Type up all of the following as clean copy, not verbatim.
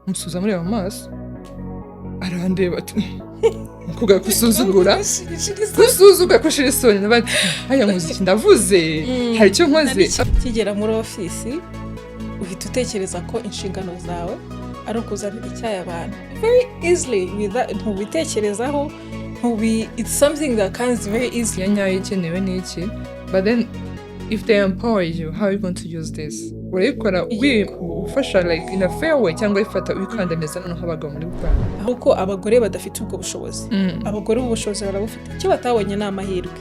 musuza muri mu maso arandeba ati kuga kusuzugura kushira isoni nabati aya muziki ndavuze hari icyo nkoze kigera muri ofisi uhita utekereza ko inshingano zawe ari ukuzanira icyayi abantu very easily ntubitekerezaho it's something that comes very easily. Yanyaye ikenewe n'iki, but then if they empower you, how are you going to use this? Urayikora ufasha like in a fair way cyangwa ifata wikandamiza noneho abagabo muri Rwanda ahubwo abagore badafite ubwo bushobozi. Abagore ubushobozi barabufite, icyo batabonye ni amahirwe,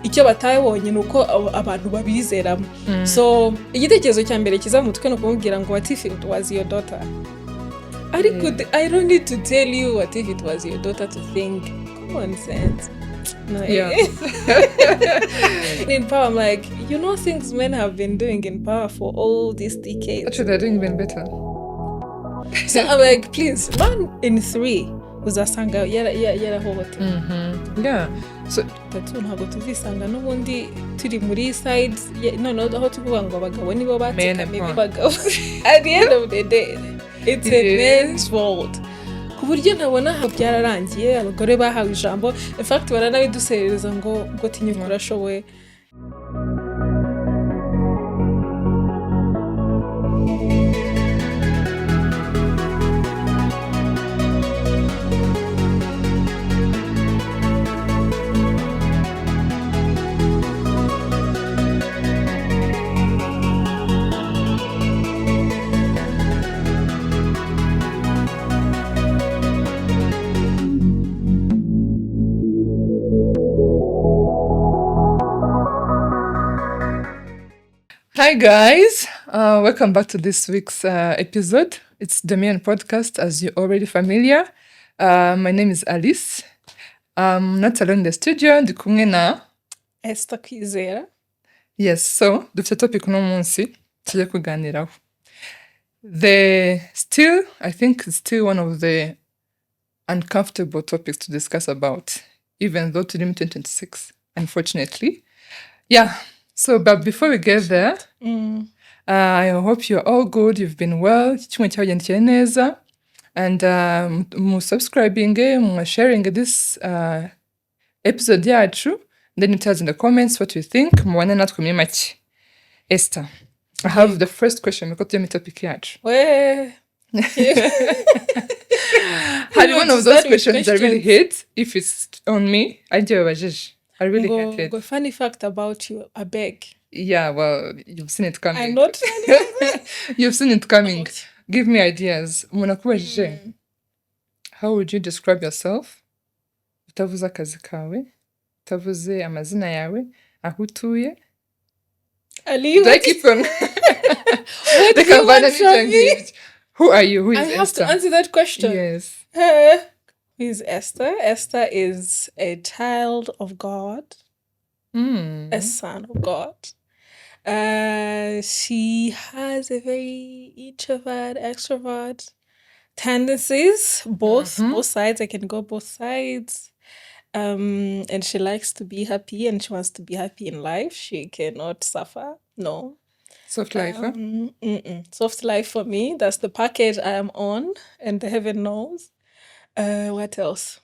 icyo batabonye ni uko abantu babizeramo. So igitekerezo cya mbere kiza mu mutwe ni ukumubwira ngo what if it was your daughter. I don't need to tell you what if it was your daughter to think common sense. No, yeah. In power, I'm like, things men have been doing in power for all these decades. Actually, they're doing even better. So I'm like, please, 1 in 3 uzasanga yarahohote. Yeah. So tatu ntabwo tuvisanga n'ubundi turi muri sides noneho aho tuvuga ngo abagabo nibo batekamiye abagabo. At the end of the day, it's a man's fault. Ku buryo nabona byararangiye abagore bahawe ijambo, in fact baranabiduserereza ngo tinyuka urashoboye. Hi guys, welcome back to this week's episode. It's the Main Podcast, as you're already familiar. My name is Alice. I'm not alone in the studio. Ndi kumwe na Esther Kwizera. Yes, so dufite topic uno munsi tujye kuganiraho. I think it's still one of the uncomfortable topics to discuss about, even though turi in 2026, unfortunately. Yeah. So, but before we get there, I hope you're all good, you've been well, kimwe cyagendekeye neza, and subscribing, sharing this episode yacu, then you tell us in the comments what you think, mubane natwe muri make. Esther, I have the first question, because you're my topic yacu. Had one of those questions I really hate, if it's on me, I really hate it. Funny fact about you, I beg. Yeah, well, you've seen it coming. I'm not funny. You've seen it coming. Give me ideas. How would you describe yourself? Utavuze akazi kawe, utavuze amazina yawe, aho utuye. Ali, do I keep on? What do you want from me? Who are you? Who is Esther? I have to answer that question. Yes. Who is Esther? Esther is a child of God, a son of God. She has a very introvert, extrovert tendencies, both sides. I can go both sides. And she likes to be happy and she wants to be happy in life. She cannot suffer. No. Soft life, huh? Soft life for me. That's the package I am on, and heaven knows. What else?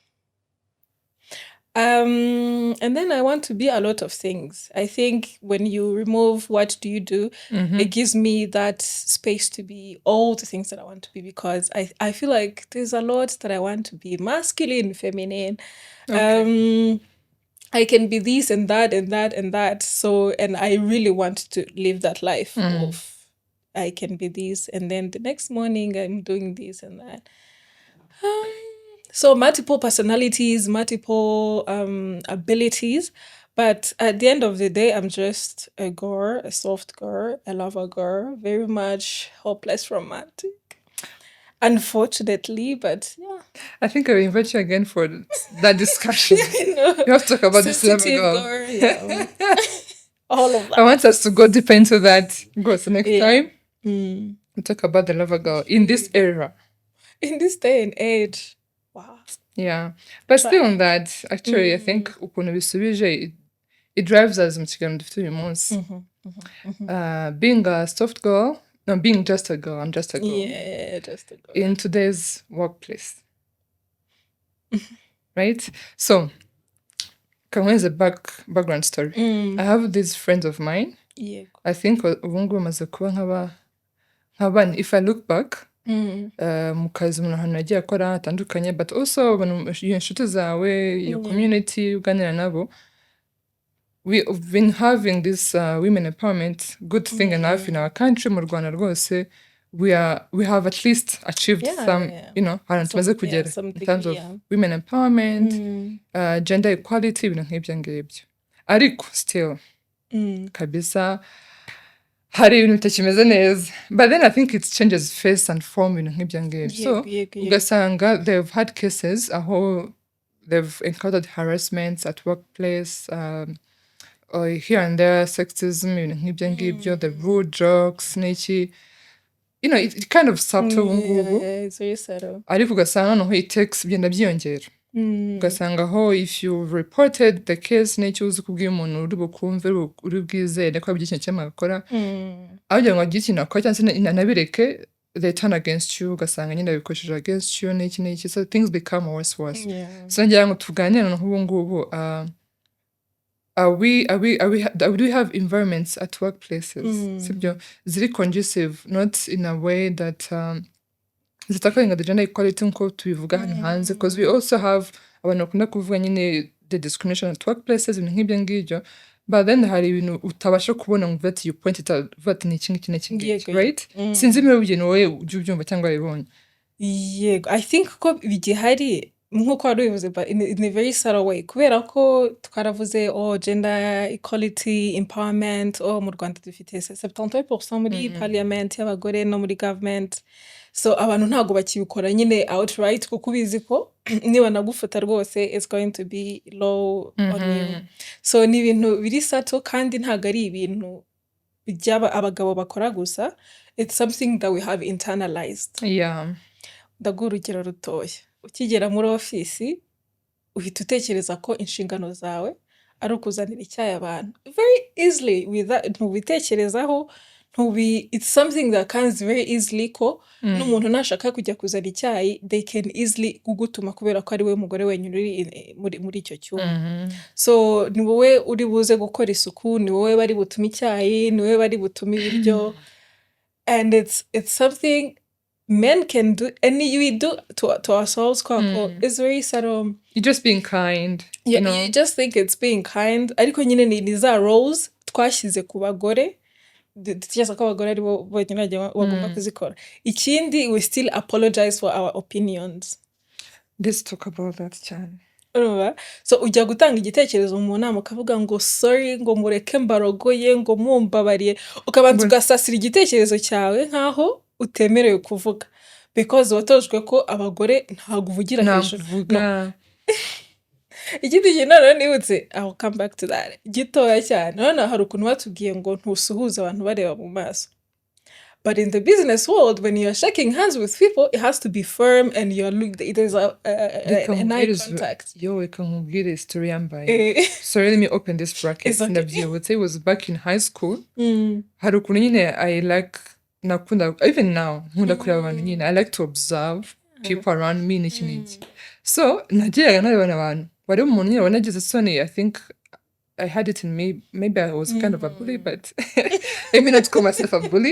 And then I want to be a lot of things. I think when you remove what do you do, it gives me that space to be all the things that I want to be, because I feel like there's a lot that I want to be, masculine, feminine. Okay. I can be this and that and that and that. So, and I really want to live that life of I can be this, and then the next morning I'm doing this and that. So multiple personalities, multiple abilities, but at the end of the day, I'm just a girl, a soft girl, a lover girl, very much hopeless romantic. Unfortunately, but yeah. I think I'll invite you again for that discussion. You have to talk about this level girl. Yeah. All of that. I want us to go deeper into that. Go, so next time, we talk about the lover girl in this era. In this day and age. Wow. Yeah. But still on that, actually, I think ukuntu bisubije, it drives us mu kiganiro dufite uyu munsi. Being a soft girl, No, being just a girl. I'm just a girl. Yeah, just a girl. In today's workplace. Right? So, here's a background story. I have these friends of mine. Yeah. I think ubungubu bamaze kuba nk'abana. If I look back, mu kazi umuntu ahantu yagiye akora hatandukanye, but also iyo inshuti zawe, your community uganira nabo, we've been having this women empowerment good thing enough in our country. Mu Rwanda rwose, we have at least achieved some, you know, ahantu tumaze kugera in terms of women empowerment, gender equality, ibintu nk'ibyo ngibyo. Ariko still, kabisa, hari ibintu bitakimeze neza. But then I think it changes face and form ibintu nk'ibyo ngibyo. So, ugasanga they've had cases aho they've encountered harassments at workplace, or here and there, sexism, ibintu nk'ibyo ngibyo, the rude jokes, n'iki. You know, it kind of subtle ngubu. It's very subtle. Ariko ugasanga noneho it takes bigenda byiyongera. Ugasanga aho if you reported the case n'iki uzi kubwira umuntu uri bukumve uri bwizere ko abyo ikintu cyema gakora. Aho ngo agire ikintu akora cyangwa se nabireke, they turn against you, ugasanga nyine bikoresheje against you n'iki. So things become worse. So ngira ngo tuganire noneho ubu ngubu, do we have environments at workplaces sibyo ziri conducive, not in a way that zitakaringa the gender equality nko tubivuga hano hanze, because we also have abantu bakunda kuvuga nyine the discrimination at workplaces ibintu nk'ibyo ngibyo, but then hari ibintu utabasha kubona ngo that you point it out that ni iki right? Sinzi niba ibintu wowe ujya ubyumva cyangwa wabibonye. Yego, I think ko bigihari nk'uko wari ubivuze, but in a very subtle way, kubera ko twaravuze gender equality, empowerment, mu Rwanda dufite 70% muri parliament y'abagore no muri government. So abantu ntago bakibikora nyine outright kuko ubizi ko niba nagufata rwose it's going to be low on you. So ni ibintu biri subtle kandi ntago ari ibintu byaba abagabo bakora gusa, it's something that we have internalized. Ndaguha urugero rutoya. Ukigera muri ofisi uhita utekereza ko inshingano zawe ari ukuzanira icyayi abantu very easily, ntubitekerezaho, it's something that comes very easily ko n'umuntu nashaka kujya kuzana icyayi they can easily kugutuma kubera ko ari we mugore wenyine uri muri icyo cyumba. So ni wowe uri buze gukora isuku, ni wowe bari butume icyayi, ni wowe bari butume ibiryo, and it's something men can do, and we do to ourselves. It's very subtle. You're just being kind. You know? You just think it's being kind. Ariko nyine ni za roles twashyize ku bagore. Dutekereza ko abagore ari bo bonyine bagomba kuzikora. Ikindi, we still apologize for our opinions. Let's talk about that cyane. So ujya gutanga igitekerezo mu nama ukavuga ngo sorry, ngo mureke mbarogoye, ngo mumbabariye, ukabanza ugasasira igitekerezo cyawe nkaho utemerewe kuvuga, because watojwe ko abagore ntago uvugira hejuru. Ikindi kintu none nibutse, I'll come back to that, gitoya cyane. None hari ukuntu batubwiye ngo ntusuhuza abantu bareba mu maso. But in the business world, when you're shaking hands with people, it has to be firm and there's an eye contact. We can give a story by. Sorry, let me open this bracket. Okay. I would say it was back in high school. Hari ukuntu nyine I like nakunda, even now nkunda kureba abantu nyine, I like to observe people around me n'iki. So nagiraga nareba abantu wari umuntu nyine wanagize isoni. I think I had it in me. Maybe I was kind of a bully, but I mean, not call myself a bully.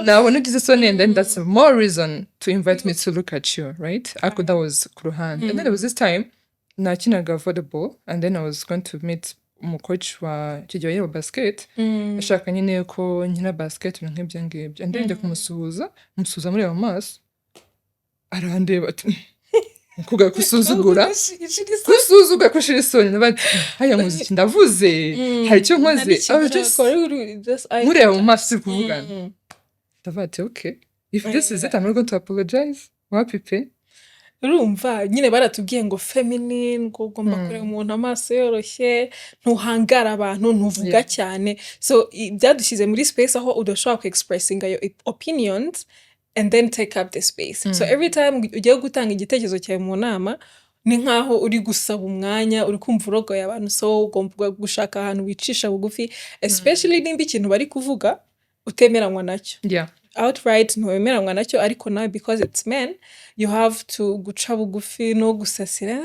Now, when I did this one, and then that's more reason to invite me to look at you, right? That was Kuruhan. And then there was this time, Nachinaga volleyball, and then I was going to meet my coach wa Chijoye basket. Ashaka nyine ko nkina basket nk'ibyo ngibyo. And then njya kumusuhuza muri ayo maso. Arandeba ati kuga kusuzugura kushira isoni nabati haya muziki ndavuze hari icyo nkoze mureba mu maso kuvugana ndavate okay, if this is it I'm not going to apologize. Wapipe urumva nyine baratubwiye ngo feminine, ngo ugomba kureba umuntu amaso yoroshye, ntuhangara abantu, ntuvuga cyane. So byadushyize muri space aho udashobora ku expressing your opinions and then take up the space. So every time ugiye gutanga igitekerezo cyawe mu nama, ni nkaho uri gusaba umwanya, uri kumva urogoye abantu, so ugomba gushaka ahantu wicisha bugufi, especially nimba ikintu bari kuvuga utemeranywa nacyo. outright ntiwemeranywa nacyo ariko nawe because it's men you have to guca bugufi no gusasira.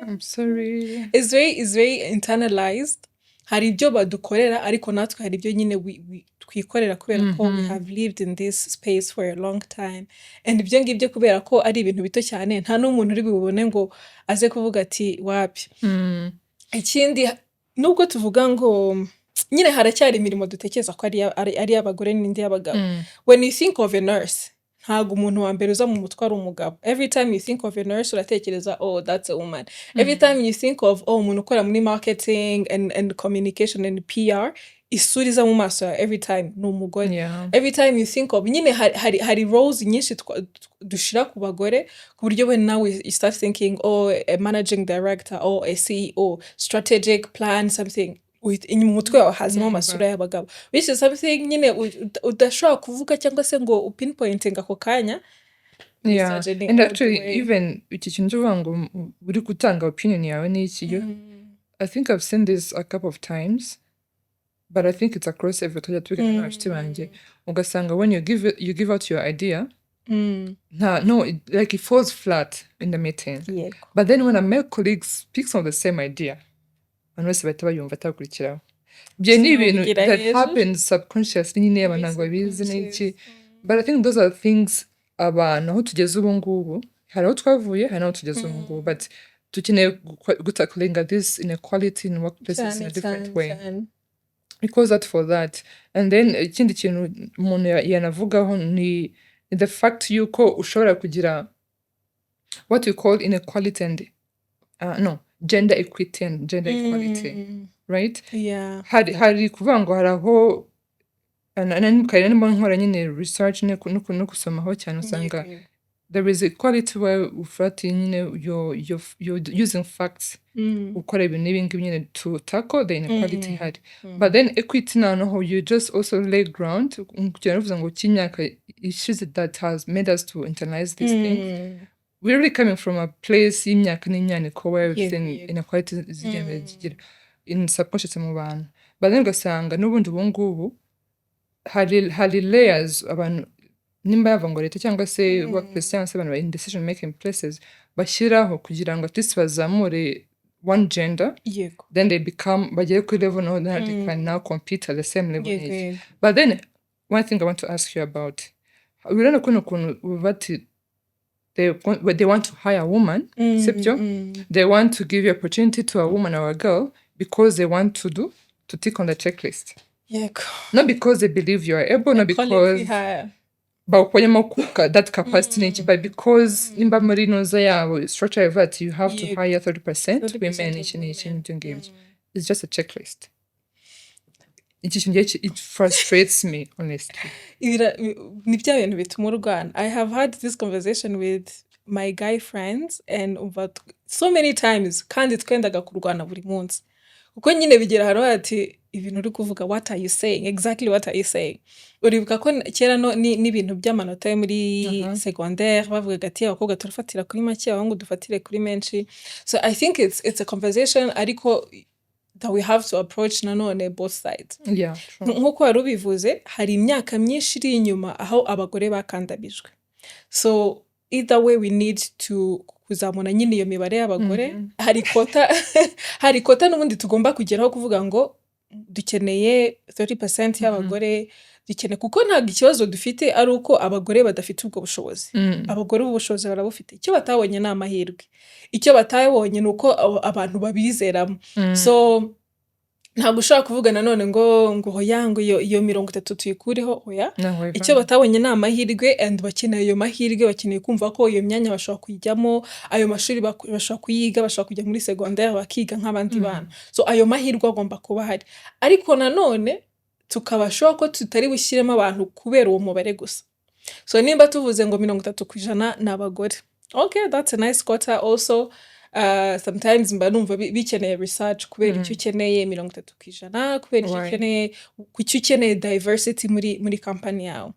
I'm sorry. It's very internalized. Hari ibyo badukorera ariko natwe hari ibyo nyine twikorera kubera ko we have lived in this space for a long time, and ibyo ngibyo kubera ko ari ibintu bito cyane nta n'umuntu uri bubone ngo aze kuvuga ati wapi. Ikindi nubwo tuvuga ngo nyine haracyari imirimo dutekereza ko ari abagore n'indi y'abagabo. When you think of a nurse ntago umuntu wa mbere uza mu mutwe ari umugabo. Every time you think of a nurse uratekereza oh that's a woman. Every time you think of umuntu ukora muri marketing and communication and PR isuri za mu maso every time ni umugore. Every time you think of nyine hari roles nyinshi dushira ku bagore ku buryo when now you start thinking a managing director or a CEO, strategic plan, something in mutwe wawe hazimo amasura y'abagabo, which is something nyine udashobora kuvuga cyangwa se ngo upinpointing ako kanya. And actually even iki kintu uvuga ngo uri gutanga opinion yawe ni iki yo. I think I've seen this a couple of times, but I think it's across every tujya tubigana n'abashuti banjye ugasanga when you give out your idea like it falls flat in the meeting. But then when a male colleague speaks on the same idea abantu bose bahita bayumva atakurikiraho. Ibyo ni ibintu that happens subconsciously nyine abantu ntabwo babizi n'iki, but I think those are things abantu aho tugeze ubu ngubu hari aho twavuye hari n'aho tugeze ubu ngubu, but dukeneye gutacklinga this inequality in workplaces in a different way. Because that for that. And then ikindi kintu umuntu yanavugaho ni the fact yuko ushobora kugira what we call inequality and gender equity and gender equality, right? Hari kuvuga ngo hari aho kare n'imba nkora nyine research no kusomaho cyane usanga there is equality where ufata nyine you're using facts ukora ibintu n'ibingibi nyine to tackle the inequality had. But then equity now you just also lay ground kugira uvuga ngo cy'imyaka ishize that has made us to internalize this thing. We're really coming from a place y'imyaka n'imyaniko where we've seen inequality zigenda zigira in subconscious mu bantu, but then ugasanga n'ubundi ubu ngubu hari layers abantu nimba yava ngo leta cyangwa se workplace cyangwa se abantu in decision making places bashyiraho kugira ngo at least bazamure one gender, then they become bagere kuri level now that they can now compete at the same level. But then one thing I want to ask you about, urabona ukuntu bati they want to hire a woman, they want to give you opportunity to a woman or a girl because they want to tick on the checklist. Not because they believe you are able, not because that capacity, but because nimba muri noza yawe structure that you have to hire 30% women each engagement. It's just a checklist. It frustrates me, honestly. I have had this conversation with my guy friends and so many times kandi twendaga kurwana buri munsi kuko nyine bigera hano ati ibintu uri kuvuga what are you saying, exactly what are you saying. Uribuka ko kera n'ibintu by'amanota yo muri secondaire bavuga ati abakobwa turafatira kuri make abahungu dufatire kuri menshi. So I think it's a conversation ariko that we have to approach nanone both sides. Nkuko wari ubivuze hari imyaka myinshi iri inyuma aho abagore bakandabijwe, so either way we need to kuzamura nyine iyo mibare y'abagore. Hari kota n'ubundi tugomba kugeraho kuvuga ngo dukeneye 30% y'abagore dukeneye, kuko ntabwo ikibazo dufite ari uko abagore badafite ubwo bushobozi. Abagore ubushobozi barabufite, icyo batabonye ni amahirwe, icyo batabonye ni uko abantu babizeramo. So ntabwo ushaka kuvuga nanone ngo hoya ngo iyo 30 tuyikureho hoya. Icyo batabonye ni amahirwe and bakeneye iyo mahirwe, bakeneye kumva ko iyo myanya bashobora kuyijyamo, ayo mashuri bashobora kuyiga, bashobora kujya muri secondaire bakiga nk'abandi bana. So ayo mahirwe agomba kuba hari, ariko nanone tukabashoka ko tutari bushyiremo abantu kubera uwo mubare gusa. So nimba tuvuze ngo 30% n'abagore, okay, that's a nice quota also. Sometimes mba numva bikeneye research kubera icyo ukeneye 30%, kubera icyo ukeneye diversity muri company yawe.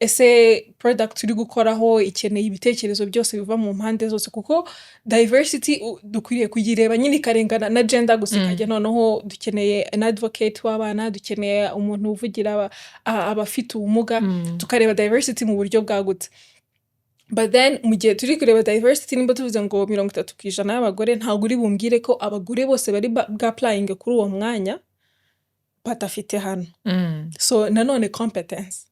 ese product uri gukoraho ikeneye ibitekerezo byose biva mu mpande zose, kuko diversity dukwiriye kuyireba nyine ikarengana na gender gusa ikajya noneho dukeneye an advocate w'abana, dukeneye umuntu uvugira abafite ubumuga, tukareba diversity mu buryo bwagutse. But then mu gihe turi kureba diversity nimba tuvuze ngo 30% y'abagore, ntabwo uri bumbwire ko abagore bose bari bw'applying kuri uwo mwanya batafite hano. So nanone competence.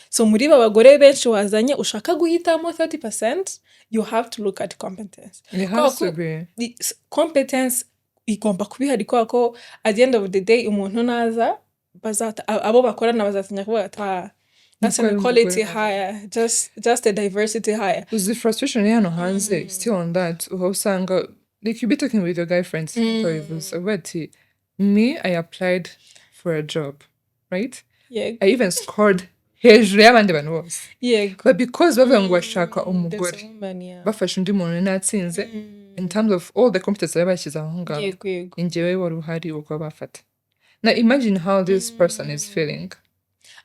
So muri abagore benshi wazanye ushaka guhitamo 30%, you have to look at competence. It has to be. Competence igomba kubihari ko at the end of the day umuntu naza abo bakorana bazatinya kuvuga that's an equality higher, just a diversity higher. The frustration hano hanze still on that, usanga like you be talking with your guy friends, me, I applied for a job, right? Yeah. I even scored hejuru y'abandi bantu bose. Yeah. But because bavuga ngo bashaka umugore bafashe undi muntu natsinze, in terms of all the competence baba bashyize aho ngaho, njyewe wari uhari uko bafata. Now imagine how this person is feeling.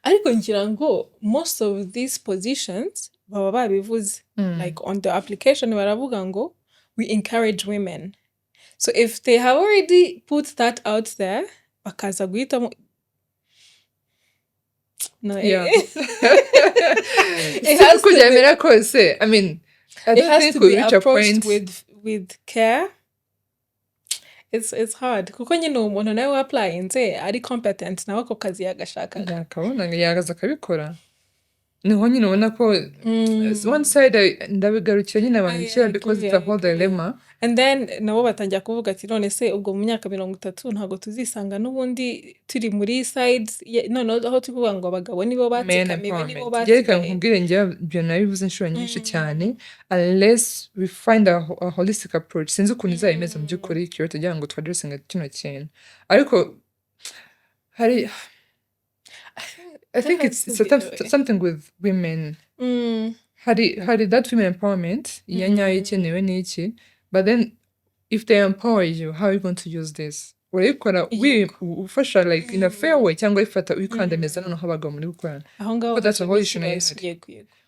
Ariko ngira ngo most of these positions baba babivuze, like on the application baravuga ngo we encourage women. So if they have already put that out there, bakaza guhitamo. No, yeah. It has to be, I mean, I don't think we reach a point with care. It's hard. Kuko nyine umuntu nawe wapply nze ari competent nawe ako kazi yagashaka. Yakabona yagaza akabikora. Niho nyine ubona ko one side ndabigarukira nyine abantu because it's a whole dilemma. And then nabo batangira kuvuga ati none se ubwo mu myaka 30 ntago tuzisanga n'ubundi turi muri sides none aho tuvuga ngo abagabo nibo batikamiwe nibo batikamiwe. Nkubwire njye byo nabivuze inshuro nyinshi cyane, unless we find a holistic approach. Sinzi ukuntu izayimeze mu by'ukuri kiyo tugira ngo twadressinga kino kintu. Ariko hari I think it's something with women. Hari that women empowerment yanyaye ikenewe n'iki. But then, if they empower you, how are you going to use this? Urayikora ufasha like in a fair way cyangwa ifata uyikandamiza noneho abagabo muri gukorana. But that's a whole issue nayo.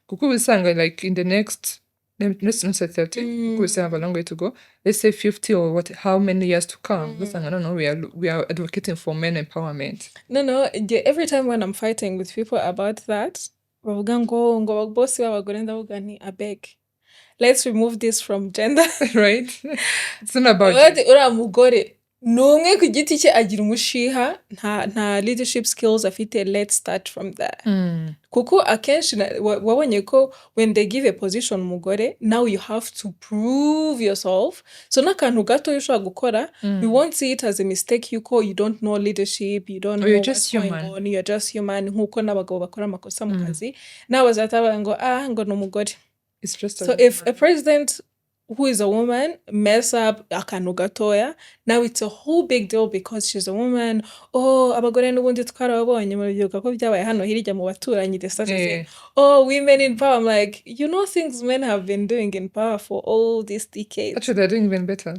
Kuko usanga like in the next, let's not say 30, kuko we still have a long way to go. Let's say 50 or how many years to come. Usanga no, we are advocating for men empowerment. No, every time when I'm fighting with people about that, bavuga ngo boss b'abagore ndavuga nti abeg. Let's remove this from gender. Right? It's not about uriya mugore n'umwe ku giti cye agira umushiha nta leadership skills afite. Let's start from there. Kuko akenshi wabonye ko when they give a position umugore, now you have to prove yourself. So n'akantu gato ushobora gukora, we won't see it as a mistake yuko you don't know leadership, you don't know what's going on, you're just human. Nkuko n'abagabo bakora amakosa mu kazi, nawe bazatabaga ngo ni umugore. It's just so if a president who is a woman mess up akantu gatoya, now it's a whole big deal because she's a woman. Abagore n'ubundi twarababonye mu rubyiruko ko byabaye hano hirya mu baturanyi, they started saying, women in power. I'm like, you know, things men have been doing in power for all these decades. Actually, they're doing even better.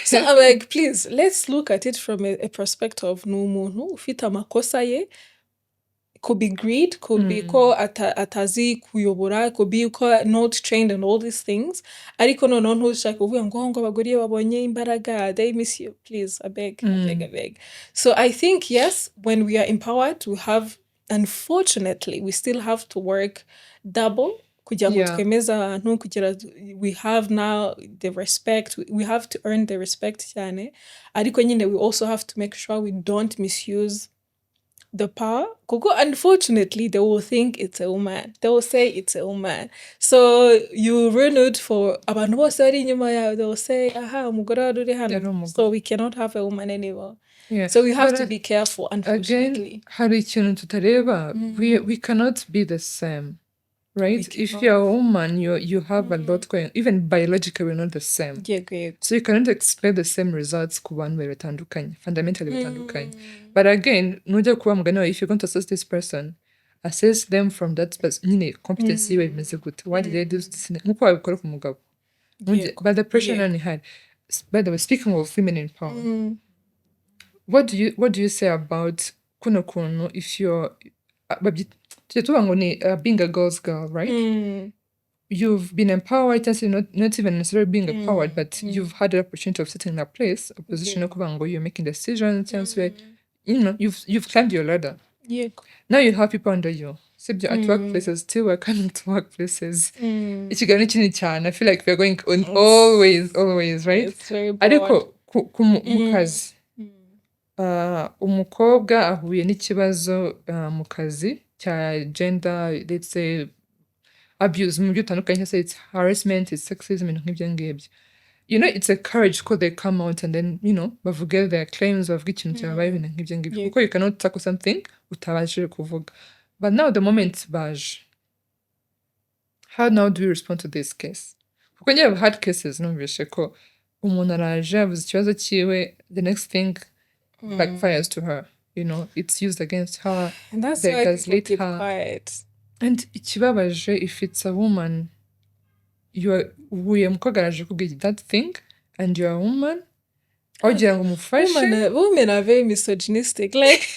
So I'm like, please, let's look at it from a perspective n'umuntu ufite amakosa ye. Could be greed, could be ko atazi kuyobora, could be ko not trained and all these things. Ariko no ntushaka kuvuga ngo abagore babonye imbaraga, they miss you. Please, I beg. So I think, yes, when we are empowered, we have, unfortunately, we still have to work double. We have now the respect. We have to earn the respect. Ariko nyine, we also have to make sure we don't misuse the power. Kuko unfortunately they will think it's a woman. They will say it's a woman. So you renewed for abantu bose ari inyuma yawe. They will say umugore uri hano. So we cannot have a woman anymore. Yeah. So we have to be careful, unfortunately. Again, hari ikintu tutareba. We cannot be the same. Right? If you're a woman, you have a lot going. Even biologically, we're not the same. Yeah. So you cannot expect the same results ku bantu batandukanye, fundamentally batandukanye. But again, nujya kuba mugani, if you're going to assess this person, assess them from that nyine competency yiwe bimeze gute. Why did they do this? Nkuko wabikora ku mugabo. But the pressure nani had. By the way, speaking of women in power, what do you say about kuno if you're tujya tuvuga ngo ni being a girl's girl, right? You've been empowered, not even necessarily being empowered, but you've had the opportunity of sitting in a place, a position of you're making decisions, you've climbed your ladder. Yeah. Now you have people under you. Except at workplaces, still we're coming to workplaces. I feel like we're going on always, right? It's very broad. Ariko mu kazi umukobwa ahuye n'ikibazo mu kazi cya gender, let's say abuse mu buryo butandukanye, say it's harassment, it's sexism, ibintu nk'ibyo ngibyo. It's a courage ko they come out and then, bavuge their claims, bavuge ikintu cyabaye, ibintu nk'ibyo ngibyo. Kuko you cannot tackle something utabashije kuvuga. But now the moment baje, how now do we respond to this case? Kuko njye I've had cases numvishe ko umuntu araje avuze ikibazo cyiwe, the next thing backfires to her. It's used against her. And that's they why gaslight people keep her. quiet. And ikibabaje, if it's a woman, uhuye mukobwa araje kubwira that thing and you're a woman, wagira ngo umufashe. Women are very misogynistic. Like,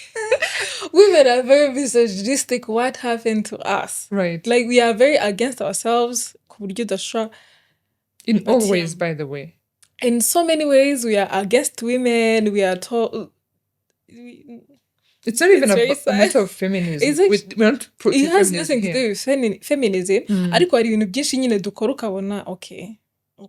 women are very misogynistic. What happened to us? Right. Like, we are very against ourselves. In all ways, by the way. In so many ways, we are against women. We are told... It's not even a matter of feminism. It has nothing to do with feminism. Ariko hari ibintu byinshi nyine dukora ukabona, okay,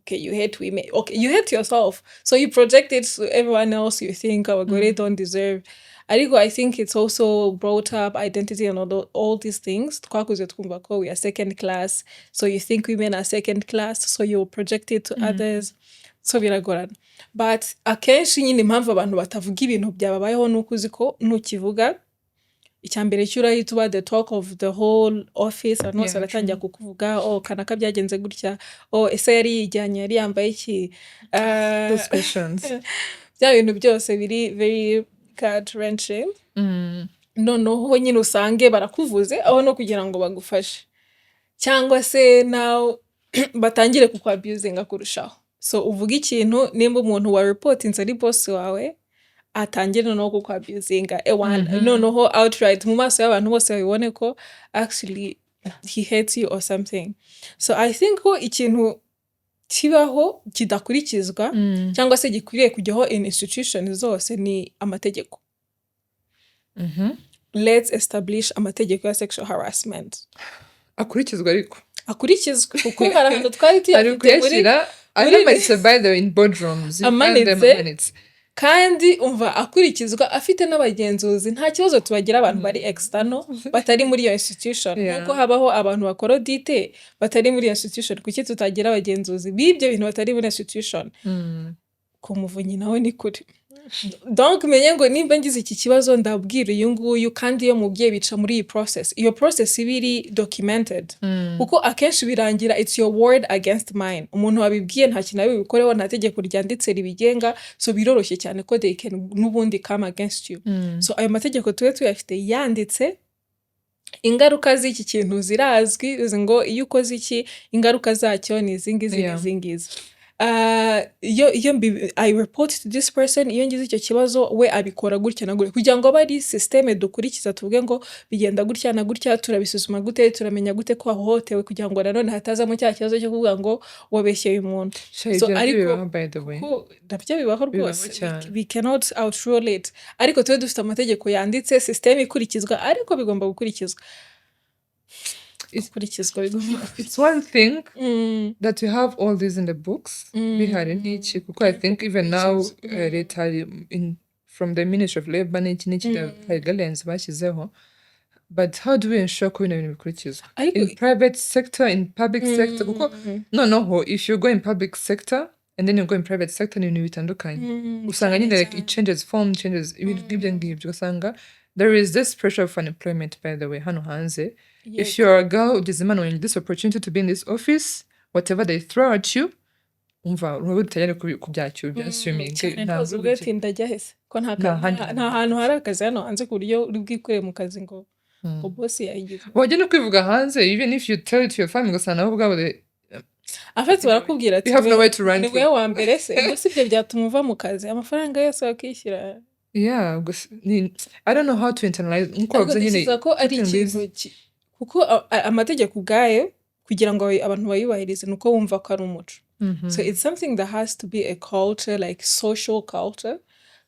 you hate women. Okay, you hate yourself. So you project it to everyone else. You think abagore don't deserve. Ariko, I think it's also brought up identity and all these things. Twakuze twumva ko we are second class. So you think women are second class. So you project it to others. So biragorana. But akenshi nyine impamvu abantu batavuga ibintu byababayeho nuko uzi ko nukivuga icyambere cy'urahita uba the talk of the whole office, abantu bose baratangira kukuvuga, kanaka byagenze gutya, ese yari yijyanye, yari yambaye iki, those questions. bya bintu byose biri very gut wrenching. Noneho nyine usange barakuvuze aho no kugira ngo bagufashe, cyangwa se now batangire kukwabusinga kurushaho. So uvuga ikintu, nimba umuntu wa reportinze ari boss wawe, atangire no kukwabusinga noneho outright mu maso y'abantu bose babibone ko actually he hates you or something. So I think ko ikintu kibaho kidakurikizwa cyangwa se gikwiriye kujyaho in institution zose ni amategeko. Let's establish amategeko ya sexual harassment. Akurikizwa ariko. Akurikizwa kuko hari ahantu twari tuyafite muri amanitse by the in boardrooms. Amanitse. Kandi umva akurikizwa afite n'abagenzuzi, nta kibazo tubagira abantu bari external batari muri iyo institution. Nuko habaho abantu bakora audit batari muri iyo institution, kuki tutagira abagenzuzi b'ibyo bintu batari muri institution? Ku muvunyi nawe ni kuri. Donc menye ngo nimba ngize iki kibazo ndabwira uyu nguyu, kandi iyo mubyeyi bica muri iyi process. Iyo process ibiri documented. Kuko akenshi birangira it's your word against mine. Umuntu wabibwiye nta kintu abikoreho, nta tegeko ryanditse ribigenga, so biroroshye cyane ko they can nubundi come against you. So ayo mategeko tuwe tuyafite yanditse, ingaruka z'iki kintu zirazwi, uzi ngo iyo ukoze iki ingaruka zacyo ni izingizi. I report to this person, iyo ngize icyo kibazo we abikora gutya na gutya, kugira ngo abari systeme dukurikiza tuvuge ngo bigenda gutya na gutya, turabisuzuma gute, turamenya gute ko ahohotewe, kugira ngo nanone hatazamo cya kibazo cyo kuvuga ngo wabeshyeye umuntu. So ariko by the way ndabyo bibaho rwose, we cannot outrule it. Ariko tuwe dufite amategeko yanditse, systeme ikurikizwa, ariko bigomba gukurikizwa. It's one thing that we have all these in the books. I think even now from the Ministry of Labor guidelines bashyizeho. But how do we ensure ko ibintu bikurikizwa in private sector, in public sector? No, if you go in public sector and then you go in private sector ni ibintu bitandukanye. Usanga nyine like it changes form, changes ibintu ngibyo. Usanga there is this pressure of unemployment, by the way, hano hanze. If you're a girl who is man this opportunity to be in this office, whatever they throw at you, umva urubu tayari kubyacyo byasuming nta hantu hari akazi hano hanze ku buryo ubwikoreye mu kazi ngo boss yayigize. Wajya no kwivuga hanze, even if you tell it to your family, gusana nabo bwabo afite barakubwira ati ni wewe wa mbere se, gusa ibyo byatuma uva mu kazi, amafaranga yose wakishyira. I don't know how to internalize. Ko ari ikintu kuko amategeko ubwayo kugira ngo abantu bayubahirize ni uko bumva ko ari umuco. So it's something that has to be a culture, like social culture,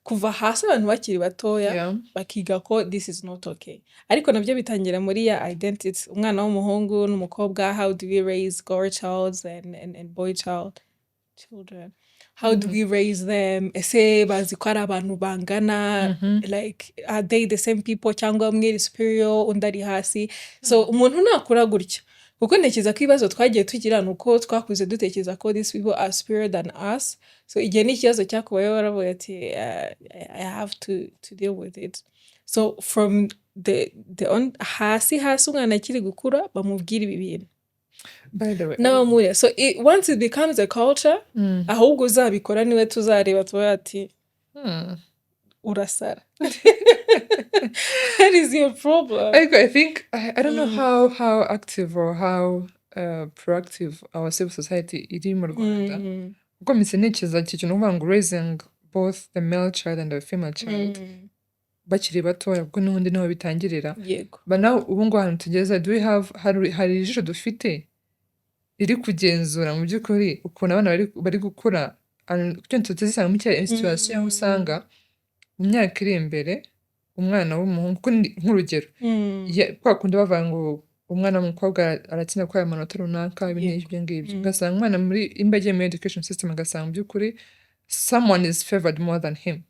kuva hasi abantu bakiri batoya bakiga ko this is not okay. Ariko nabyo bitangira muri ya identity, umwana w'umuhungu n'umukobwa, how do we raise girl child and boy children, how do we raise them, ese bazi ko ari abantu bangana, like are they the same people cyangwa umwe ari superior undi ari hasi. So umuntu nakura gutyo, kuko ntekereza ko ibibazo twagiye tugira ni uko twakuze dutekereza ko these people are superior than us. So igihe n'ikibazo cyakubayeho waravuga ati I have to deal with it. So from the on hasi umwana akiri gukura bamubwira ibi bintu. By the way, n'abamure. So once it becomes a culture, ahubwo uzabikora niwe tuzareba tuba ati urasara. That is your problem. I think I don't know how active or how proactive our civil society iri mu Rwanda. Kuko mise ntekereza ikintu uvuga ngo raising both the male child and the female child bakiri batoya kuko n'ubundi niho bitangirira. Yego. But now ubu ngubu ahantu tugeze, do we have hari ijisho dufite iri kugenzura mu by'ukuri ukuntu abana bari gukura, kuko tutazisanga muri cya situation aho usanga mu myaka iri imbere umwana w'umuhungu nk'urugero kwa kundi bavuga ngo umwana w'umukobwa aratsinda kwa amanota runaka ibyo ngibyo, ugasanga umwana muri imbagiye muri education system agasanga mu by'ukuri someone is favored more than him.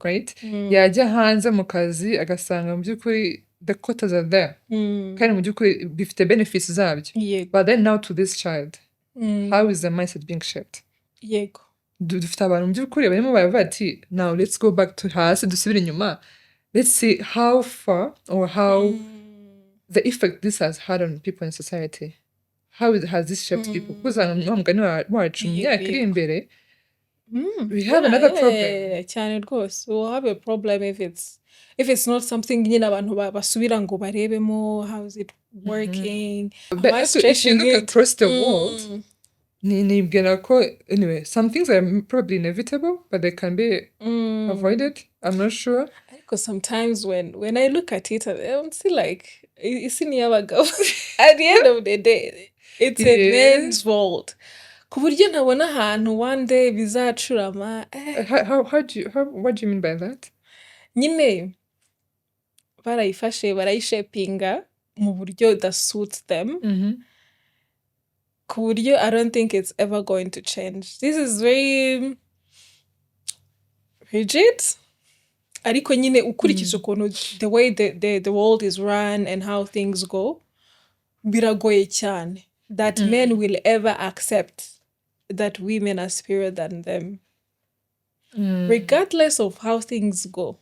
Right? Yajya hanze mu kazi agasanga mu by'ukuri the quotas are there. Kandi mu by'ukuri bifite benefits zabyo. But then now to this child, how is the mindset being shaped? Yego. Dufite abantu mu by'ukuri barimo baravuga ati now let's go back to hasi dusubire inyuma. Let's see how far or how the effect this has had on people in society. How has this shaped people? Because mugani wacu mu myaka iri imbere we have another problem. Cyane rwose. We'll have a problem if it's not something nyine abantu basubira ngo barebemo how is it working. But also, if you look across the world, nibwira ko anyway some things are probably inevitable but they can be avoided. I'm not sure. Because sometimes when I look at it, I'm still like, it's in Yabago. At the end of the day, it's a man's world. Ku buryo ntabona ahantu one day bizacurama. What do you mean by that? Nyine barayifashe barayishapinga mu buryo that suits them. Ku buryo I don't think it's ever going to change. This is very rigid. Ariko nyine ukurikije ukuntu the way the world is run and how things go, biragoye cyane that men will ever accept that women are superior than them, regardless of how things go.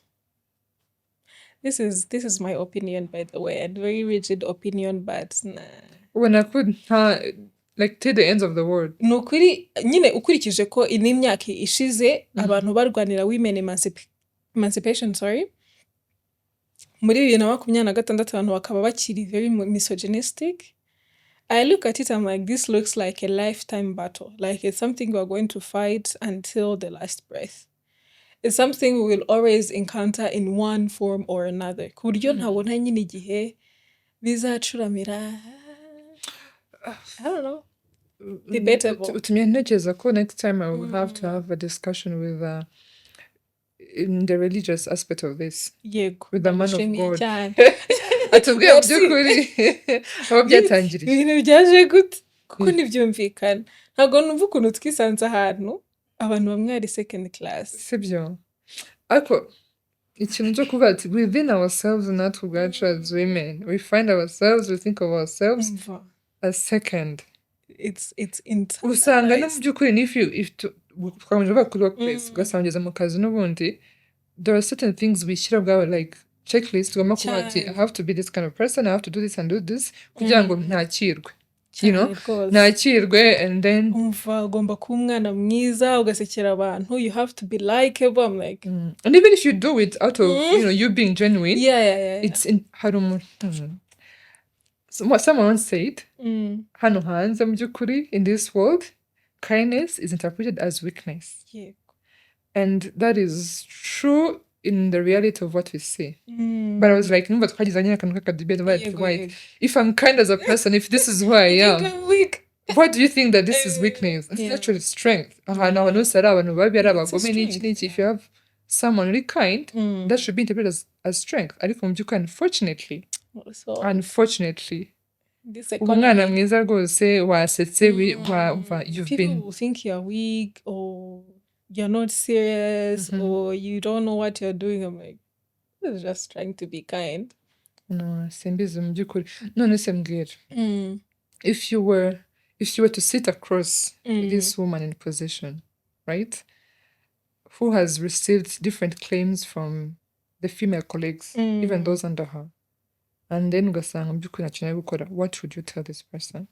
This is my opinion, by the way, and very rigid opinion, but nah. When I could like till the ends of the world. Nukuri nyine ukurikije ko imyaka ishize abantu barwanira women emancipation, muri 2026 abantu bakaba bakiri very misogynistic. I look at it, I'm like, this looks like a lifetime battle. Like it's something we're going to fight until the last breath. It's something we will always encounter in one form or another. Ku buryo ntabona nyine igihe bizacuramira. I don't know. Debatable. Utumye ntekereza ko next time I will have to have a discussion with in the religious aspect of this. Yego. With the man of God. Atubwiye mu by'ukuri aho byatangiriye. Ibintu byaje gute kuko ntibyumvikana. Ntabwo numva ukuntu twisanze ahantu abantu bamwe ari second class. Sibyo. Ariko ikintu cyo kuvuga ati within ourselves natwe ubwacu as women we find ourselves, we think of ourselves as second. It's internalized. Usanga no mu by'ukuri if twakomeje bakuri workplace ugasanga ugeze mu kazi n'ubundi there are certain things wishyira ubwawe like checklist ugomba kuba ati I have to be this kind of person, I have to do this and do this kugira ngo ntakirwe. You know, ntakirwe and then ugomba kuba umwana mwiza ugasekera abantu, you have to be likable. I'm like and even if you do it out of you being genuine, it's in someone once said hano hanze mu by'ukuri in this world kindness is interpreted as weakness. Yeah. And that is true in the reality of what we see. But I was like, numva twagizanye akantu k'akadebate like, Yego, right, yego. if I'm kind as a person, if this is who I You think am, I'm weak? why do you think that this is weakness? It's Yeah. actually strength. Ahantu abantu bose ari abantu babi ari It's a abagome n'iki strength, n'iki, if you have someone really kind, Mm. that should be interpreted as strength. Ariko mu by'ukuri, So, unfortunately, this umwana economy, mwiza rwose wasetse you've people been will think you're weak or you're not serious or you don't know what you're doing. I'm like, this is just trying to be kind. no simbizi mu by'ukuri. None se mbwira, if you were to sit across this woman in position, right, who has received different claims from the female colleagues, even those under her, and then ugasanga mu by'ukuri ntacyo ari gukora, what would you tell this person?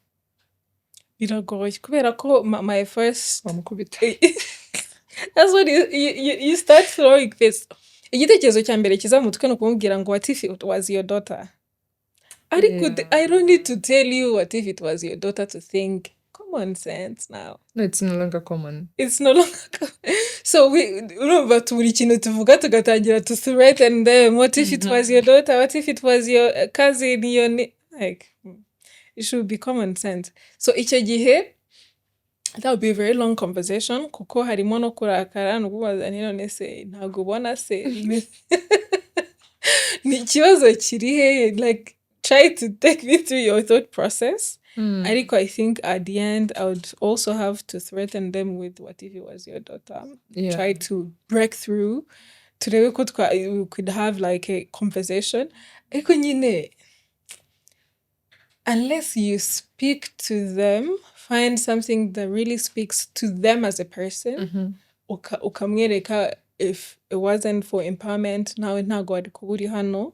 Biragoye kubera ko my first Wamukubita. that's what you start throwing this. Igitekerezo cya mbere kiza mu mutwe ni ukumubwira ngo what if it was your daughter? Ariko I don't need to tell you what if it was your daughter to think. Common sense now. No, it's no longer common. It's no longer so urumva buri kintu tuvuga tugatangira to threaten them. What if it was your daughter? What if it was your cousin? Like, it should be common sense. So icyo gihe that would be a very long conversation kuko harimo no kurakara no kubaza none se ntago ubona se ni ikibazo kiri he, like try to take me through your thought process. Ariko I think at the end I would also have to threaten them with what if it was your daughter. Try to break through. Today we could have like a conversation. Ariko nyine, unless you speak to them, find something that really speaks to them as a person, ukamwereka if it wasn't for empowerment, nawe ntago wari kuba uri hano.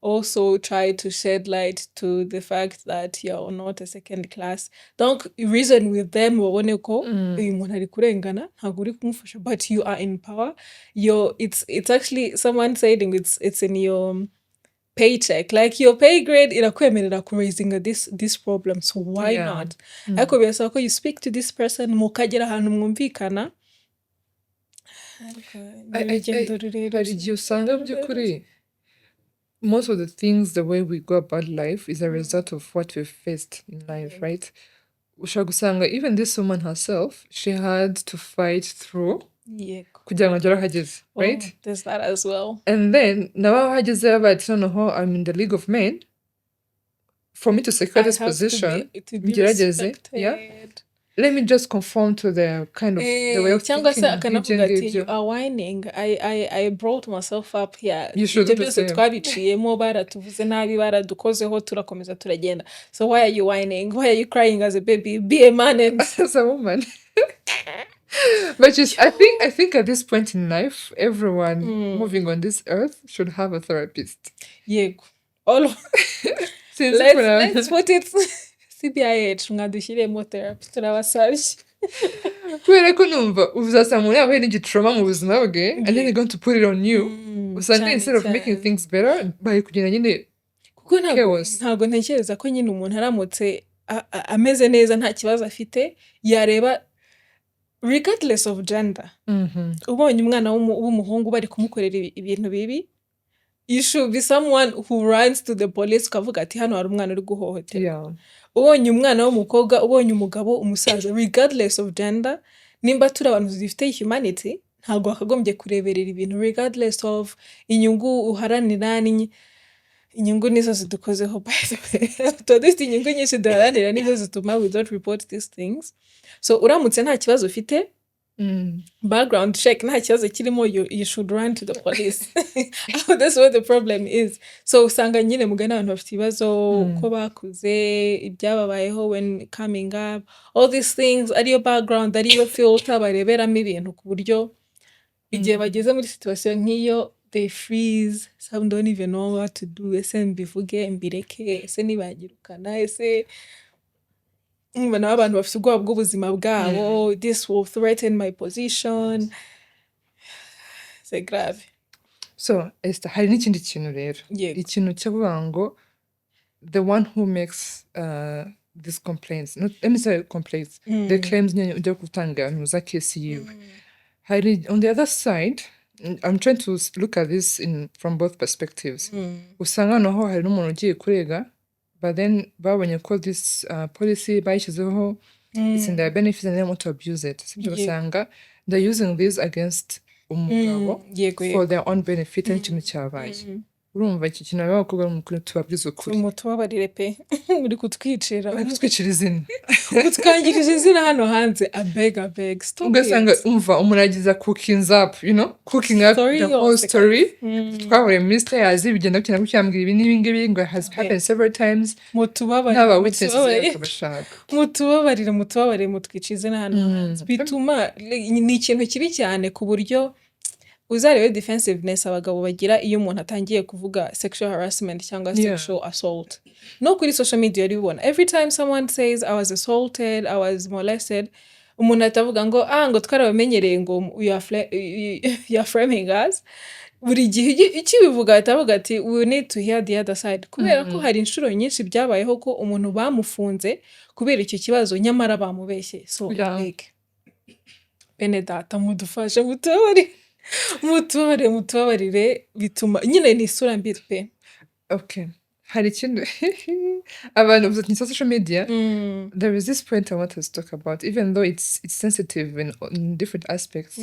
Also try to shed light to the fact that you're not a second class. Don't reason with them wabone ko uyu muntu ari kurengana ntago uri kumufasha, but you are in power. It's actually someone saying it's in your paycheck, like your pay grade irakwemerera ku raising this problem, so why not? Ariko birasaba ko you speak to this person mukagera ahantu mwumvikana. Hari igihe usanga mu by'ukuri most of the things, the way we go about life is a result of what we've faced in life, right? Ushobora gusanga even this woman herself, she had to fight through kugira ngo agere aho ageze, right? There's that as well. And then nawe aho ageze yabaye ati noneho I'm in the league of men, for me to secure this position, ngerageze, let me just conform to the kind of the way of thinking. Cyangwa se you are whining. I brought myself up here. You should do the same. Twabiciyemo baratuvuze nabi baradukozeho turakomeza turagenda. So why are you whining? Why are you crying as a baby? Be a man and as a woman. But just I think at this point in life, everyone moving on this earth should have a therapist. Yego. All let's put it CBIH mwadushyiremo therapy turabasabye. Kubera ko numva uzasanga umuntu yahuye n'igitrauma mu buzima bwe and then they're going to put it on you. Usanga instead of making things better bari kugenda nyine kuko ntago ntekereza ko nyine umuntu aramutse ameze neza nta kibazo afite yareba regardless of gender. Ubonye umwana w'umuhungu bari kumukorera ibintu bibi, you should be someone who runs to the police ukavuga ati hano hari umwana uri guhohotera. Ubonye umwana w'umukobwa, ubonye umugabo, umusaza, regardless of gender, nimba turi abantu dufite humanity, ntabwo wakagombye kureberera ibintu regardless of inyungu uharanira. Inyungu nizo zidukozeho, by the way. Tudafite inyungu nyinshi duharanira nizo zituma we don't report these things. So uramutse nta kibazo ufite, background check nta kibazo kirimo, you should run to the police. That's what the problem is. So usanga nyine mugana abantu bafite ibibazo ko bakuze ibyababayeho when coming up, all these things ari yo background, ari yo filter bareberamo ibintu ku buryo igihe bageze muri situation nk'iyo they freeze, some don't even know what to do. Ese mbivuge mbireke, ese nibagirukana, ese mbona abantu bafite ubwoba bw'ubuzima bwabo, this will threaten my position. C'est grave. So Esther, hari n'ikindi kintu rero, ikintu cyo kuvuga ngo the one who makes these complaints, not let me say complaints, the claims nyine ujya gutanga muza case yiwe, hari on the other side I'm trying to look at this from both perspectives. Usanga naho hari n'umuntu ugiye kurega, but then babonye ko this policy bayishyizeho it's in their benefits and they want to abuse it. Sibyo basanga they're using this against umugabo for their own benefit n'ikintu cyabaye. Urumva iki kintu abakobwa n'umukuru tubabwiza ukuri. Mutubabarire pe uri kutwicira. Uri kutwicira izina. Utwangirije izina hano hanze. I beg. Stop it. Ugasanga umva umuragiza cooking up, cooking up the whole story. Twabure Mr. yazi bigenda cyane kucyambwira ibi n'ibingibi ngo has happened several times. Mutubabarire mutwica izina hano hanze. Bituma ni ikintu kibi cyane ku buryo uzarebe defensiveness abagabo bagira iyo umuntu atangiye kuvuga sexual harassment cyangwa sexual assault. No kuri social media ribona. Every time someone says I was assaulted, I was molested, umuntu atavuga ngo twarabamenyereye ngo you are framing us. Buri gihe ikibivuga atavuga ati we need to hear the other side. Kubera ko hari inshuro nyinshi byabayeho ko umuntu bamufunze kubera icyo kibazo nyamara bamubeshye. So like bene data mudufashe mutubabarire bituma nyine ni isura mbi pe. Okay. Hari ikintu abantu ni social media. There is this point I want us to talk about, even though it's sensitive in different aspects.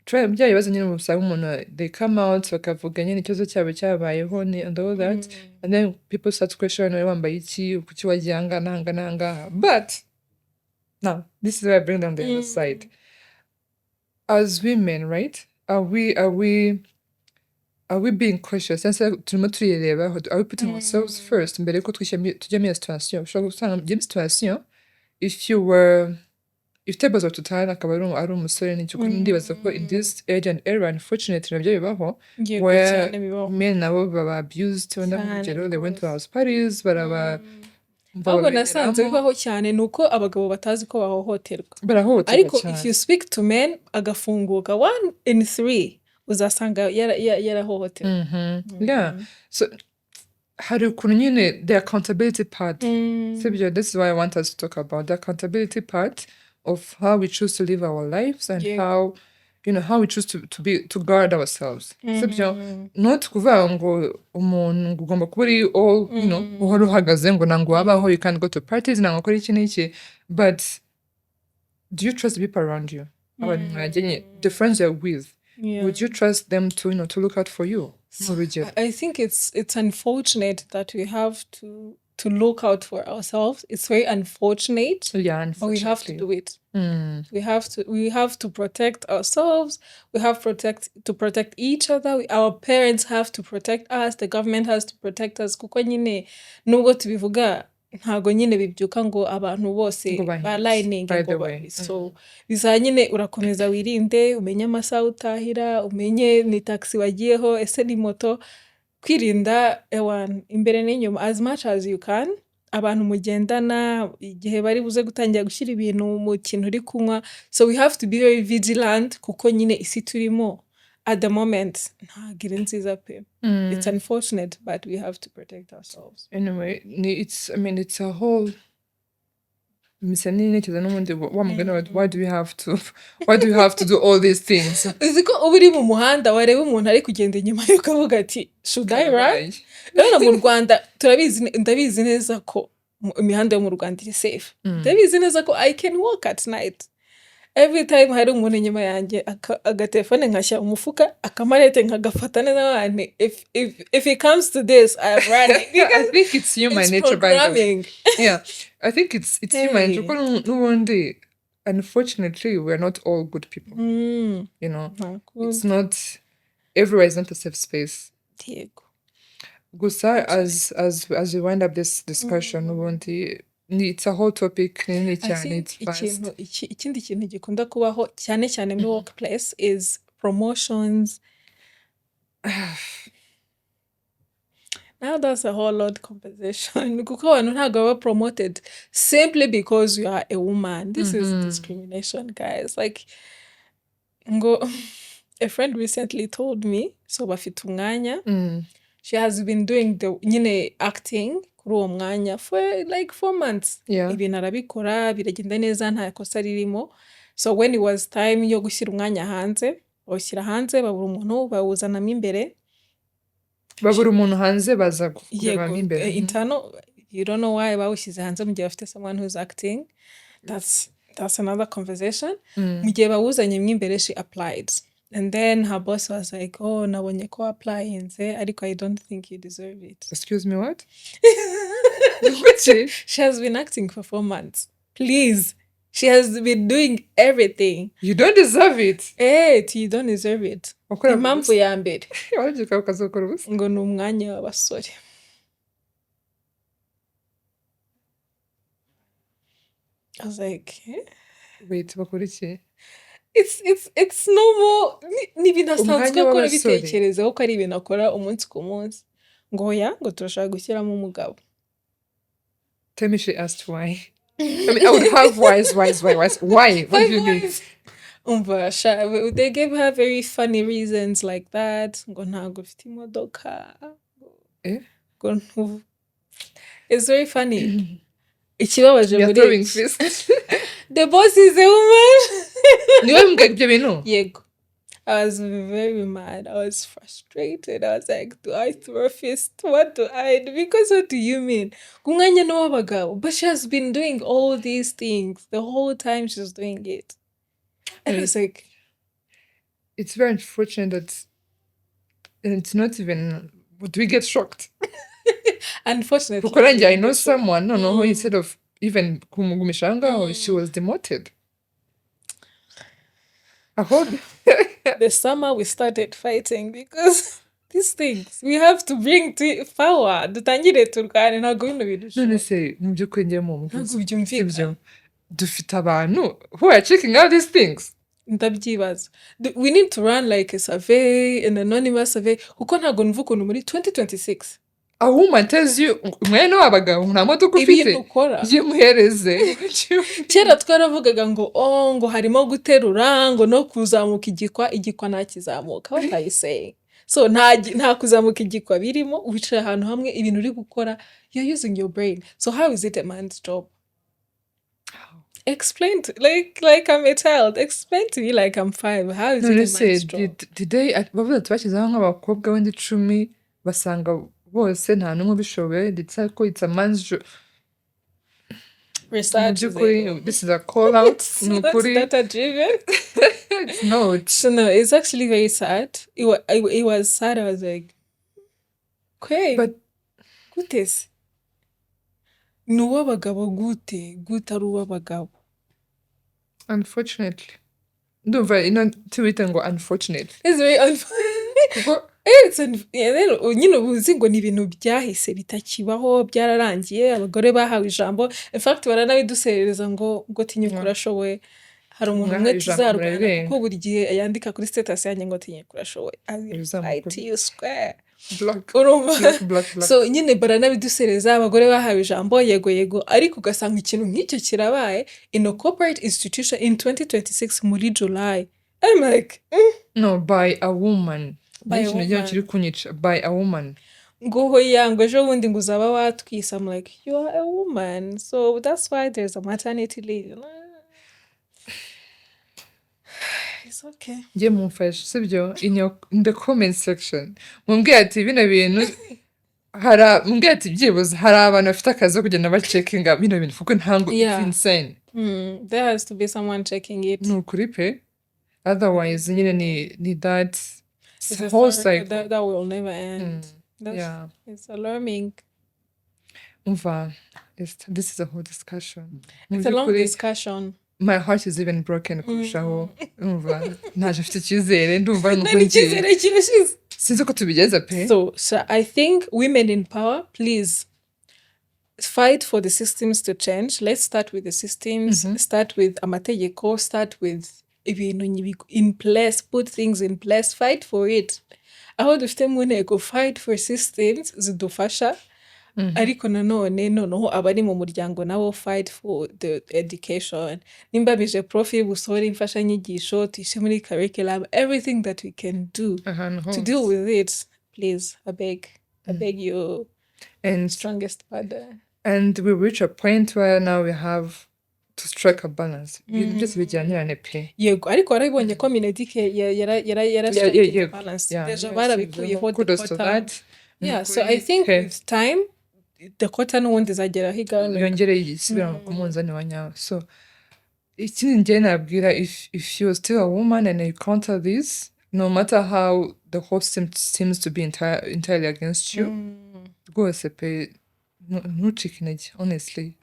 Try bya bibazo nyine usanga umuntu they come out bakavuga nyine ikibazo cyabo cyabayeho and all that, and then people start questioning wambaye iki kuki wajyanga nanga. But now this is where I bring down the other side. As women, right? Are we being cautious? Are we putting ourselves first? Mbere ko tujya muri situation, ushobora gusanga muri situation if tables were to turn akaba ari umusore n'icyo kuko ndibaza ko in this age and era unfortunately nabyo bibaho where men nabo baba abused they went to house parties baraba ahubwo nasanze bibaho cyane nuko abagabo batazi ko bahohoterwa. Ariko if you speak to men agafunguka 1 in 3 uzasanga yarahohoterwa. Yeah, so hari ukuntu nyine the accountability part. This is why I want us to talk about the accountability part of how we choose to live our lives and how we choose to guard ourselves. Not kuvuga ngo umuntu ugomba kuba uri all uhora uhagaze ngo nango wabaho you can't go to parties nango kora iki n'iki, but do you trust the people around you? The friends you're with, would you trust them to look out for you? I think it's unfortunate that we have to look out for ourselves. It's very unfortunate. Unfortunately. But we have to do it. We have to protect ourselves. We have to protect each other. Our parents have to protect us. The government has to protect us. Kuko nyine nubwo tubivuga ntago nyine bibyuka ngo abantu bose balining ngo so biza nyine urakomeza wirinde umenye amasaha utahira umenye ni taxi wagiyeho ese ni moto kwirinda imbere n'inyuma as much as you can. Abantu mugendana igihe bari buze gutangira gushyira ibintu mu kintu uri kunywa, so we have to be very vigilant kuko nyine isi turimo at the moment ntagire nziza pe. It's unfortunate but we have to protect ourselves. Anyway, it's a whole why do we have to do all these things? Uziko uri mu muhanda wareba umuntu ari kugenda inyuma ukavuga ati should I run? Rero mu Rwanda ndabizi neza ko imihanda yo mu Rwanda iri safe. Ndabizi neza ko I can walk at night. Every time hari umuntu inyuma yanjye agatelefone nkashya umufuka akamarete nkagafata neza wane if it comes to this I am running. I think it's human nature by the way. Yeah, I think it's human nature. Unfortunately, we're not all good people. It's not everywhere is not a safe space. Gusa as we wind up this discussion, it's a whole topic. Ikindi kintu gikunda kubaho cyane muri workplace is promotions. Now that's a whole lot conversation. Kuko abantu ntago baba promoted simply because you are a woman. This is discrimination, guys. Like a friend recently told me so bafite umwanya. She has been doing the acting kuri uwo mwanya for like 4 months. Ibintu arabikora biragenda neza nta kosa ririmo. So when it was time yo gushyira umwanya hanze bawushyira hanze, babura umuntu bawuzanamo imbere. babura umuntu hanze baza kurebamo Yego, imbere. internal, you don't know why bawushyize hanze mu gihe bafite someone who's acting. That's another conversation. Mu gihe bawuzanyemo imbere, she applied. And then her boss was like, oh, nabonye ko applyinze, ariko I don't think you deserve it. Excuse me, what? She has been acting for 4 months. Please. She has been doing everything. You don't deserve it. You don't deserve it. Wakora Impamvu ya mbere warabyuka ukazokora ubusa. ngo ni umwanya w'abasore. I was like, Wait, bakora iki? It's normal. Ni ibintu asanzwe Umwanya akora w'abasore. bitekerezaho ko ari ibintu akora umunsi ku munsi. Ngo oya, ngo turashaka gushyiramo umugabo. Tell me she asked why. I mean, I would have why? Why? What do you mean? They gave her very funny reasons like that. Ngo ntabwo ufite imodoka. Ngo it's very funny. Ikibabaje You're muri throwing fists. the boss is a woman. Niwe mbwira ibyo bintu? Yego. I was very mad. I was frustrated. I was like, do I throw a fist? What do I do? Because what do you mean? Kunganya no abagabo. But she has been doing all these things the whole time she's doing it. And I was like, it's very unfortunate that it's not even, would we get shocked? Unfortunately. Because I know someone, who instead of even kumugumisha ngaho, she was demoted. I hope. The summer we started fighting because these things we have to bring to power. Dutangire turwane ntago bino bintu. None se mu by'ukuri njye mu Ntago byumvikana. Dufite abantu who are checking out these things. Ndabyibaza. We need to run like a survey, an anonymous survey. Kuko ntago numva ukuntu muri 2026. A woman tells you, mwene w'abagabo nta modoka ufite. Ibintu ukora. Jye muhereze. Kera twaravugaga ngo harimo guterura, ngo no kuzamuka igikwa ntakizamuka. What are you saying? So nta kuzamuka igikwa birimo, wicaye ahantu hamwe ibintu uri gukora, you're using your brain. So how is it a man's job? Explain to like I'm a child. Explain to me like I'm 5. How is it a man's job? Bavuze tubashyizeho nk'abakobwa wenda 10 basanga bose nta n'umwe ubishoboye ndetse ko it's a man's job. Research this is a call out. It's data driven. It's not. So no, it's actually very sad. It was sad. I was like, okay, but gutes. N'uw'abagabo gute ari uw'abagabo. Unfortunately. Ndumva tuwita ngo unfortunately. It's very unfortunate. Nyine ubuzi ngo ni ibintu byahise bitakibaho byararangiye abagore bahawe ijambo. In fact baranabiduserereza ngo tinyuka urashoboye. Hari umuntu umwe tuzarwana kuko buri gihe yandika kuri status yanjye ngo tinyuka urashoboye. I will fight you square. Block. So nyine baranabidusereza abagore bahawe ijambo yego ariko ugasanga ikintu nk'icyo kirabaye in a corporate institution in 2026 muri July. I'm like no, by a woman. By a woman. Ngo hoya ngo ejo bundi ngo uzaba watwisa. I'm like, you are a woman, so that's why there's a maternity leave. It's okay. Njye mumfashe sibyo in the comment section mumbwira ati bino bintu mumbwira ati byibuze hari abantu bafite akazi ko kugenda bacheckinga bino bintu kuko ntango it's insane. There has to be someone checking it. Nukuri pe, otherwise nyine ni that whole cycle that will never end. It's alarming. This is a whole discussion. It's a long discussion. My heart is even broken kurushaho. Naje mfite icyizere ndumva n'icyizere kirashize. Sinzi ko tubigeza pe. So I think women in power, please fight for the systems to change. Let's start with the systems. Start with amategeko. Start with ibintu in place. Put things in place. Fight for it. Aho dufite mu ntego fight for systems zidufasha. Ariko noneho abari mu muryango nabo fight for the education. Nimba bije profile busore imfashanyigisho tishe muri curriculum, everything that we can do to deal with it. Please, I beg you, and strongest father. And we reach a point where now we have to strike a balance ibintu byose bijyanirane pe yego ariko warabibonye ko Mineduc yara striking the balance deja barabikuyeho kudos to Dakota. that Yeah, so I think with time Dakota n'ubundi izagera higabanuka yongere yisubira ku munzani wa nyawo. So ikindi njye nabwira, if you're still a woman and you encounter this, no matter how the whole system seems to be entirely against you, rwose pe ntucike intege, honestly.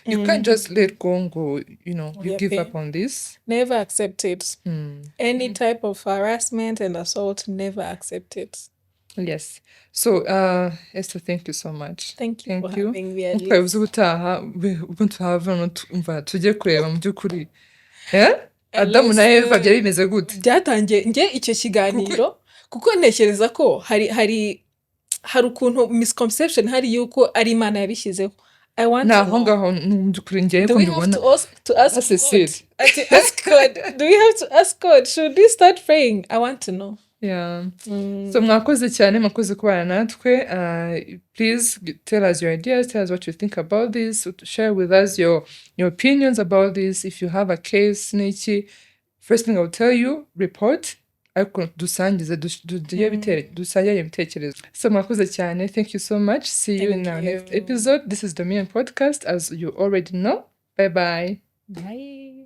You can't just let go and go, you give up on this. Never accept it. Any type of harassment and assault, never accept it. Yes. So, Esther, thank you so much. Thank you for having me. Ukabivuze ubutaha ubuntu hava umva tujye kureba mu by'ukuri. Adamu na Eva byari bimeze gute? Byatangiye nge icyo kiganiro kuko ntekereza ko hari ukuntu misconception hari yuko ari Imana yabishyizeho. I want to know. Ngaho mu by'ukuri ngiye ko mbibona. Do we have to ask God? Do we have to ask God? Should we start praying? I want to know. Yeah. So mwakoze cyane, mwakoze kubana natwe. Please tell us your ideas, tell us what you think about this, share with us your opinions about this. If you have a case n'iki, first thing I'll tell you, report. Ariko dusangize dusangire ibitekerezo. So mwakoze cyane. Thank you so much. See you in our next episode. This is the Dominion Podcast, as you already know. Bye bye. Bye.